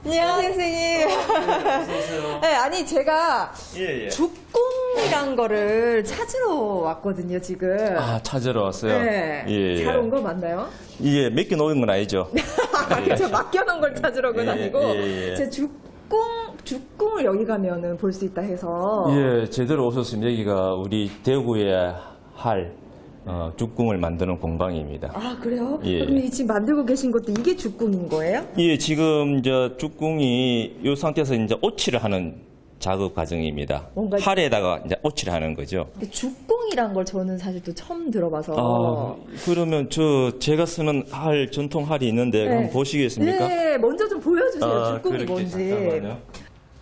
안녕하세요, 선생님. 어서오세요. 네, 아니, 제가 예. 죽궁이란 거를 찾으러 왔거든요, 지금. 아, 찾으러 왔어요? 네. 예. 잘 온 거 맞나요? 예, 맡겨 놓은 건 아니죠? 저 맡겨놓은 걸 찾으러 온 건 아니고, 예. 제 죽궁을 여기 가면은 볼 수 있다 해서. 예, 제대로 오셨습니다. 여기가 우리 대구에 할 죽궁을 만드는 공방입니다. 아, 그래요? 예. 그럼 이 지금 만들고 계신 것도 이게 죽궁인 거예요? 예, 지금 죽궁이 이 상태에서 이제 오칠을 하는 작업 과정입니다. 뭔가- 할에다가 이제 오칠을 하는 거죠. 근데 죽궁이란 걸 저는 사실 또 처음 들어봐서. 아, 그러면 제가 쓰는 할 전통 할이 있는데 네. 한번 보시겠습니까? 네, 먼저 좀 보여주세요. 죽궁이 그렇게, 뭔지. 잠깐만요.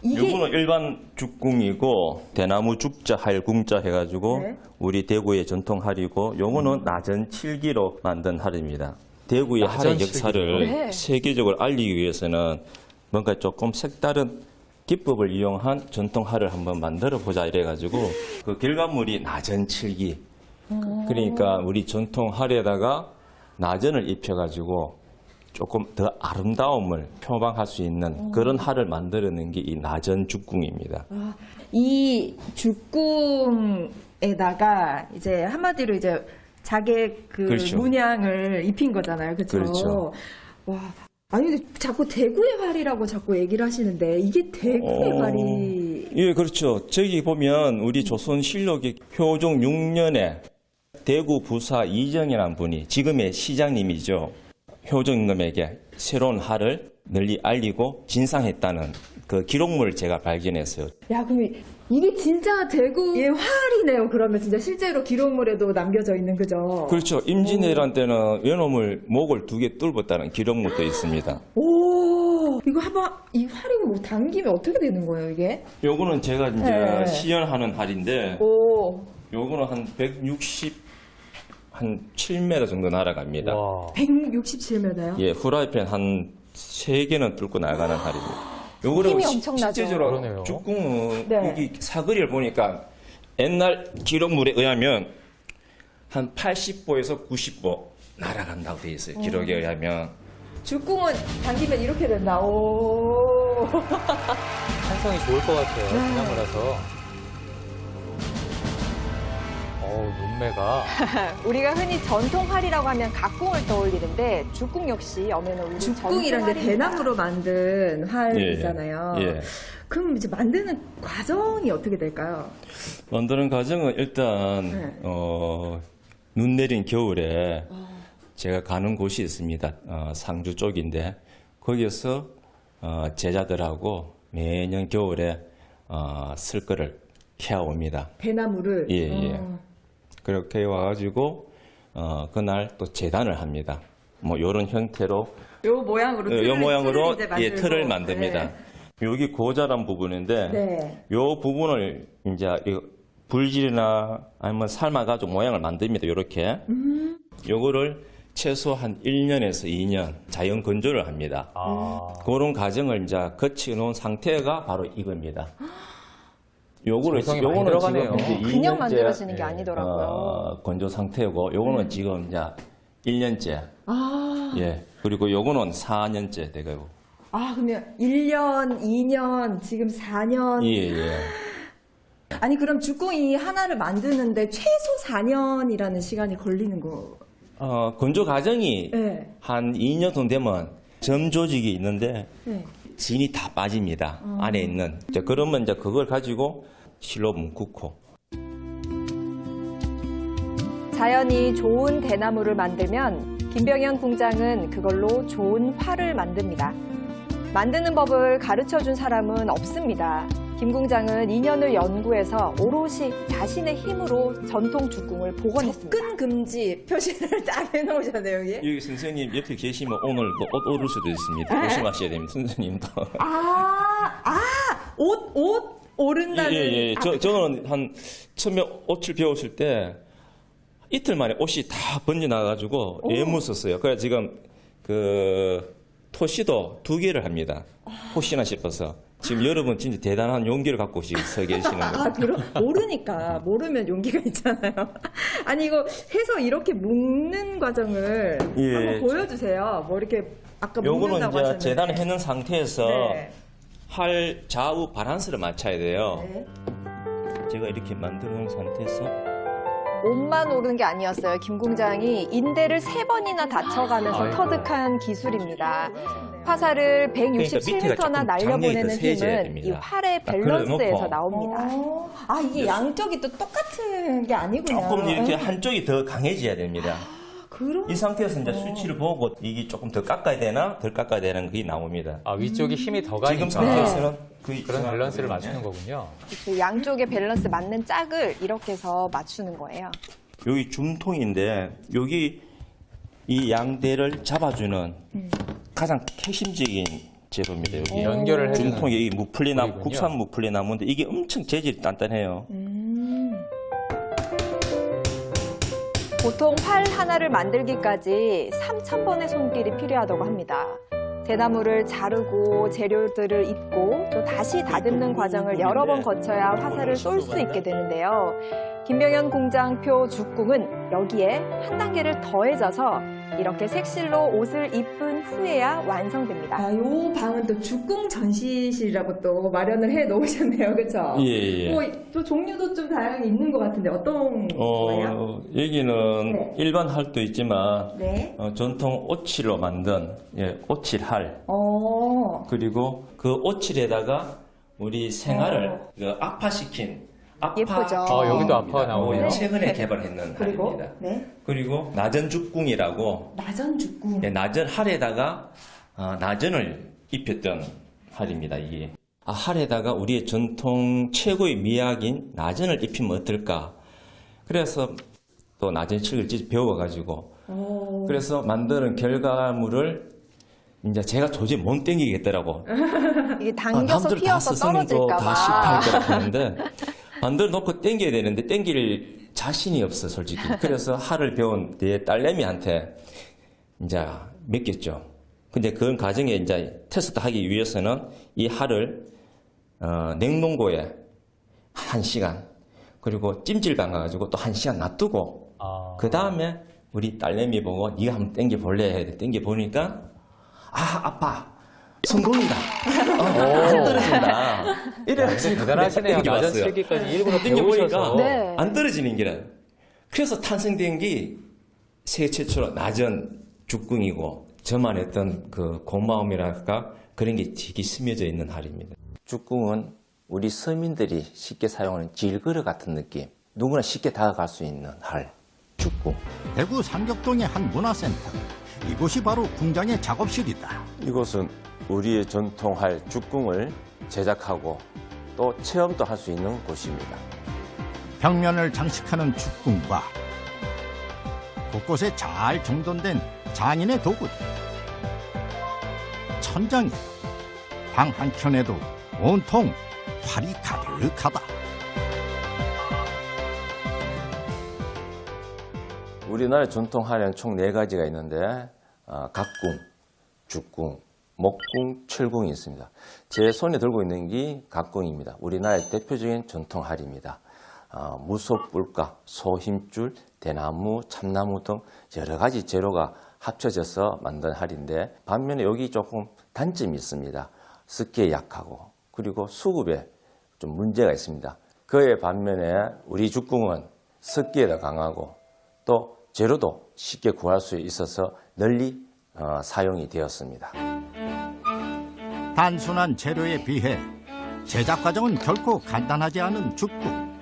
이게 이거는 일반 죽궁이고 대나무 죽자 할궁자 해가지고 네. 우리 대구의 전통 할이고 요거는 나전 칠기로 만든 할입니다. 대구의 나전 할의 역사를 네. 세계적으로 알리기 위해서는 뭔가 조금 색다른 기법을 이용한 전통 할을 한번 만들어 보자 이래가지고 그 결과물이 나전 칠기. 그러니까 우리 전통 할에다가 나전을 입혀가지고 조금 더 아름다움을 표방할 수 있는 그런 할을 만들어낸 게 이 나전 죽궁입니다. 아, 이 죽궁에다가 이제 한마디로 이제 자객 그 그렇죠. 문양을 입힌 거잖아요. 그렇죠? 그렇죠. 와. 아니 근데 자꾸 대구의 활이라고 자꾸 얘기를 하시는데 이게 대구의 활이 예, 그렇죠. 저기 보면 우리 조선실록의 효종 6년에 대구 부사 이정이라는 분이 지금의 시장님이죠. 효종 임금에게 새로운 할을 널리 알리고 진상했다는 그 기록물을 제가 발견했어요. 야 그럼 이게 진짜 대구의 활이네요. 그러면 진짜 실제로 기록물에도 남겨져 있는 그죠? 그렇죠. 임진왜란 때는 연호물 목을 2개 뚫었다는 기록물도 있습니다. 오 이거 한번 이 활이고 뭐 당기면 어떻게 되는 거예요 이게? 요거는 제가 이제 네. 시연하는 할인데 오 요거는 한 7m 정도 날아갑니다. 와. 167m요? 예, 후라이팬 한 3개는 뚫고 나가는 할입니다. 요거를 힘이 엄청나죠. 실제적으로 그러네요. 죽궁은 네. 여기 사거리를 보니까 옛날 기록물에 의하면 한 80보에서 90보 날아간다고 되어 있어요. 기록에 의하면. 죽궁은 당기면 이렇게 된다. 오. 한성이 좋을 것 같아요. 그냥 몰아서. 눈매가. 우리가 흔히 전통활이라고 하면 각궁을 떠올리는데 죽궁 역시 엄연히 우리 죽궁이란 게 대나무로 만든 활이잖아요. 예. 그럼 이제 만드는 과정이 어떻게 될까요? 만드는 과정은 일단 네. 눈 내린 겨울에 제가 가는 곳이 있습니다. 상주 쪽인데 거기에서 제자들하고 매년 겨울에 슬거를 캐옵니다. 대나무를. 예. 그렇게 와가지고 그날 또 재단을 합니다. 뭐 이런 형태로 요 모양으로 요 모양으로 이제 예, 만들고. 틀을 만듭니다. 여기 고자란 부분인데 네. 요 부분을 이제 불질이나 아니면 삶아가지고 모양을 만듭니다. 요렇게. 요거를 최소 한 1년에서 2년 자연 건조를 합니다. 그런 과정을 이제 거쳐놓은 상태가 바로 이겁니다. 정성이 많이 들어가네요. 그냥 만들어지는 게 아니더라고요. 건조 상태고 요거는 지금 이제 1년째. 아. 예. 그리고 요거는 4년째 되고. 아, 그러면 1년, 2년, 지금 4년. 예. 아니, 그럼 죽궁이 하나를 만드는데 최소 4년이라는 시간이 걸리는 거. 건조 과정이 네. 한 2년 정도 되면 점 조직이 있는데 네. 진이 다 빠집니다. 안에 있는. 이제 그러면 이제 그걸 가지고 실로 뭉쿠고. 자연이 좋은 대나무를 만들면 김병현 궁장은 그걸로 좋은 활을 만듭니다. 만드는 법을 가르쳐준 사람은 없습니다. 김 궁장은 2년을 연구해서 오롯이 자신의 힘으로 전통 죽궁을 복원했습니다. 접근 금지 표시를 딱 해놓으셨네요, 여기. 여기 선생님 옆에 계시면 오늘 또 옷 오를 수도 있습니다. 조심하셔야 됩니다. 선생님도. 옷 오른다는. 예. 저는 처음에 옷을 배웠을 때 이틀 만에 옷이 다 번져 나가지고 애무었어요. 그래 지금 토시도 2개를 합니다. 혹시나 싶어서. 지금 여러분 진짜 대단한 용기를 갖고 서 계시는 거예요. 그럼 모르니까 모르면 용기가 있잖아요. 아니 이거 해서 이렇게 묶는 과정을 예. 한번 보여주세요. 뭐 이렇게 아까 요거는 묶는다고 이제 하셨는데. 재단을 해놓은 상태에서 네. 활 좌우 바란스를 맞춰야 돼요. 네. 제가 이렇게 만들어 놓은 상태에서 옷만 오르는 게 아니었어요. 김 공장이 인대를 3번이나 다쳐가면서 아이고. 터득한 기술입니다. 화살을 그러니까 밑에가 167m나 조금 날려보내는 장력이 더 세져야 힘은 됩니다. 이 활의 딱 밸런스에서 그려놓고. 나옵니다. 아, 이게 양쪽이 또 똑같은 게 아니군요. 조금 이렇게 한쪽이 더 강해져야 됩니다. 그런 이 상태에서 이제 수치를 보고 이게 조금 더 깎아야 되나 덜 깎아야 되는 게 나옵니다. 아, 위쪽이 힘이 더 지금 가니까 상태에서는 그런 밸런스를 맞추는 거군요. 그 양쪽의 밸런스 맞는 짝을 이렇게 해서 맞추는 거예요. 여기 줌통인데 여기 이 양대를 잡아주는 가장 핵심적인 재료입니다. 여기 연결을 해주는 줌통이 이 무플리나무, 부위군요. 국산 무플리나무인데 이게 엄청 재질이 단단해요. 보통 활 하나를 만들기까지 3,000번의 손길이 필요하다고 합니다. 대나무를 자르고 재료들을 입고 또 다시 다듬는 과정을 여러 번 거쳐야 화살을 쏠 수 있게 되는데요. 김병현 공장표 죽궁은 여기에 한 단계를 더해져서 이렇게 색실로 옷을 입은 후에야 완성됩니다. 아, 요 방은 또 죽궁 전시실이라고 또 마련을 해 놓으셨네요. 그렇죠? 예, 예. 또 종류도 좀 다양하게 있는 것 같은데 어떤 거예요? 여기는 네. 일반 활도 있지만 네. 전통 오칠로 만든 오칠활 그리고 그 오칠에다가 우리 생활을 그 악화시킨 예쁘죠? 여기도 아파가 나오네요. 최근에 개발했는 그리고 활입니다. 네. 그리고 나전 죽궁이라고 나전 죽궁. 나전 활에다가 나전을 입혔던 활입니다. 이게 활에다가 우리의 전통 최고의 미학인 나전을 입히면 어떨까? 그래서 또 나전 칠을 배워가지고 그래서 만드는 결과물을 이제 제가 도저히 못 땡기겠더라고. 이게 당겨서 남들 다 휘어서 스승이고 떨어질까 다 봐. 실패할 것 같았는데 만들어 놓고 땡겨야 되는데 땡길 자신이 없어 솔직히. 그래서 활을 배운 내 딸내미한테 이제 맡겼죠. 근데 그 과정에 이제 테스트 하기 위해서는 이 활을 냉동고에 1시간 그리고 찜질 담가가지고 또 1시간 놔두고 그 다음에 우리 딸내미 보고 네가 한번 땡겨 볼래? 땡겨 보니까 아빠 성공이다. 안 떨어진다. 이래가지고 대단하시네요. 내가 나전 땡겨봤어요. 칠기까지 일부러 땡겨보니까 배우셔서. 네. 안 떨어지는 게라. 그래서 탄생된 게 세계 최초로 나전 죽궁이고 저만 했던 그 고마움이랄까 그런 게 되게 스며져 있는 활입니다. 죽궁은 우리 서민들이 쉽게 사용하는 질그릇 같은 느낌. 누구나 쉽게 다가갈 수 있는 활. 죽궁. 대구 삼격동의 한 문화센터. 이곳이 바로 궁장의 작업실이다. 이곳은 우리의 전통활 죽궁을 제작하고 또 체험도 할 수 있는 곳입니다. 벽면을 장식하는 죽궁과 곳곳에 잘 정돈된 장인의 도구들. 천장에 방 한켠에도 온통 활이 가득하다. 우리나라의 전통활에는 총 4가지가 있는데 각궁, 죽궁, 목궁, 철궁이 있습니다. 제 손에 들고 있는 게 각궁입니다. 우리나라의 대표적인 전통활입니다. 무소뿔과 소힘줄, 대나무, 참나무 등 여러 가지 재료가 합쳐져서 만든 활인데 반면에 여기 조금 단점이 있습니다. 습기에 약하고 그리고 수급에 좀 문제가 있습니다. 그에 반면에 우리 죽궁은 습기에도 강하고 또 재료도 쉽게 구할 수 있어서 널리 사용이 되었습니다. 단순한 재료에 비해 제작 과정은 결코 간단하지 않은 죽궁.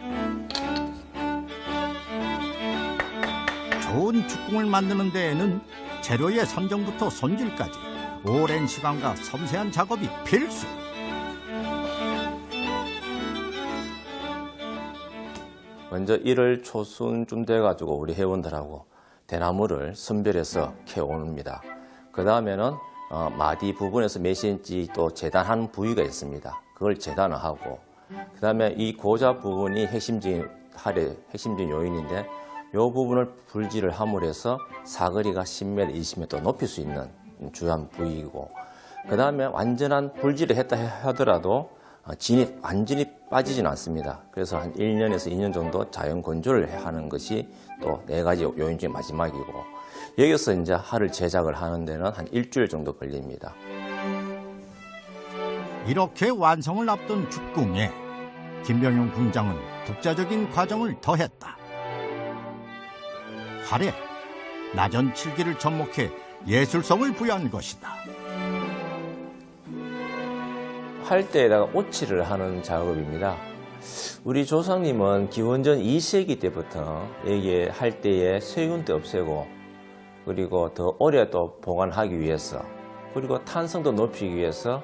좋은 죽궁을 만드는 데에는 재료의 선정부터 손질까지 오랜 시간과 섬세한 작업이 필수. 먼저 1월 초순쯤 돼가지고 우리 회원들하고 대나무를 선별해서 캐옵니다. 그 다음에는 마디 부분에서 몇 cm 또 재단하는 부위가 있습니다. 그걸 재단을 하고 그 다음에 이 고자 부분이 핵심적인 활의 핵심적인 요인인데 이 부분을 불질을 함으로 해서 사거리가 10m, 20m 또 높일 수 있는 주요한 부위이고 그 다음에 완전한 불질을 했다 하더라도 진이 완전히 빠지진 않습니다. 그래서 한 1년에서 2년 정도 자연 건조를 하는 것이 또 4가지 요인 중에 마지막이고 여기서 이제 활을 제작을 하는 데는 한 일주일 정도 걸립니다. 이렇게 완성을 앞둔 죽궁에 김병영 궁장은 독자적인 과정을 더했다. 활에 나전 칠기를 접목해 예술성을 부여한 것이다. 활대에다가 오칠을 하는 작업입니다. 우리 조상님은 기원전 2세기 때부터 여기에 할대에 세균도 없애고 그리고 더 오래 또 보관하기 위해서 그리고 탄성도 높이기 위해서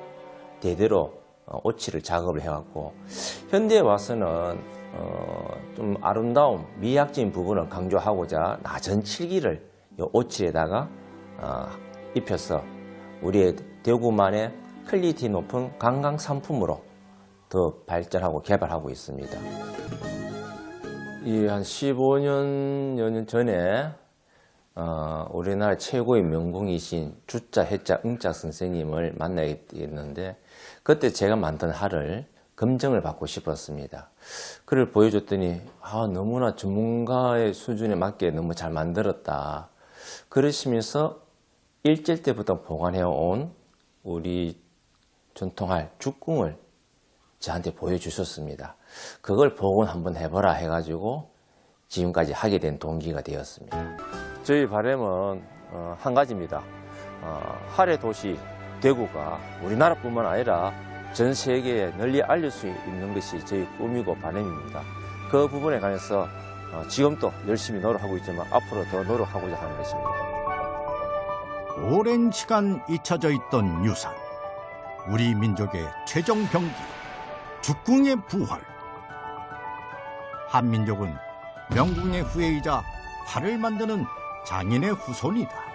대대로 오칠을 작업을 해왔고 현대에 와서는 좀 아름다움, 미학적인 부분을 강조하고자 나전 칠기를 이 오칠에다가 입혀서 우리의 대구만의 퀄리티 높은 관광 상품으로 더 발전하고 개발하고 있습니다. 이 한 15년 전에 우리나라 최고의 명공이신 주자, 해자, 응자 선생님을 만나게 됐는데 그때 제가 만든 활을 검증을 받고 싶었습니다. 그를 보여줬더니 너무나 전문가의 수준에 맞게 너무 잘 만들었다. 그러시면서 일제 때부터 보관해온 우리 전통활 죽궁을 저한테 보여주셨습니다. 그걸 복원 한번 해보라 해가지고 지금까지 하게 된 동기가 되었습니다. 저희 바람은 한 가지입니다. 활의 도시 대구가 우리나라뿐만 아니라 전 세계에 널리 알릴 수 있는 것이 저희 꿈이고 바람입니다. 그 부분에 관해서 지금도 열심히 노력하고 있지만 앞으로 더 노력하고자 하는 것입니다. 오랜 시간 잊혀져 있던 유산, 우리 민족의 최종 병기, 죽궁의 부활. 한민족은 명궁의 후예이자 활을 만드는 장인의 후손이다.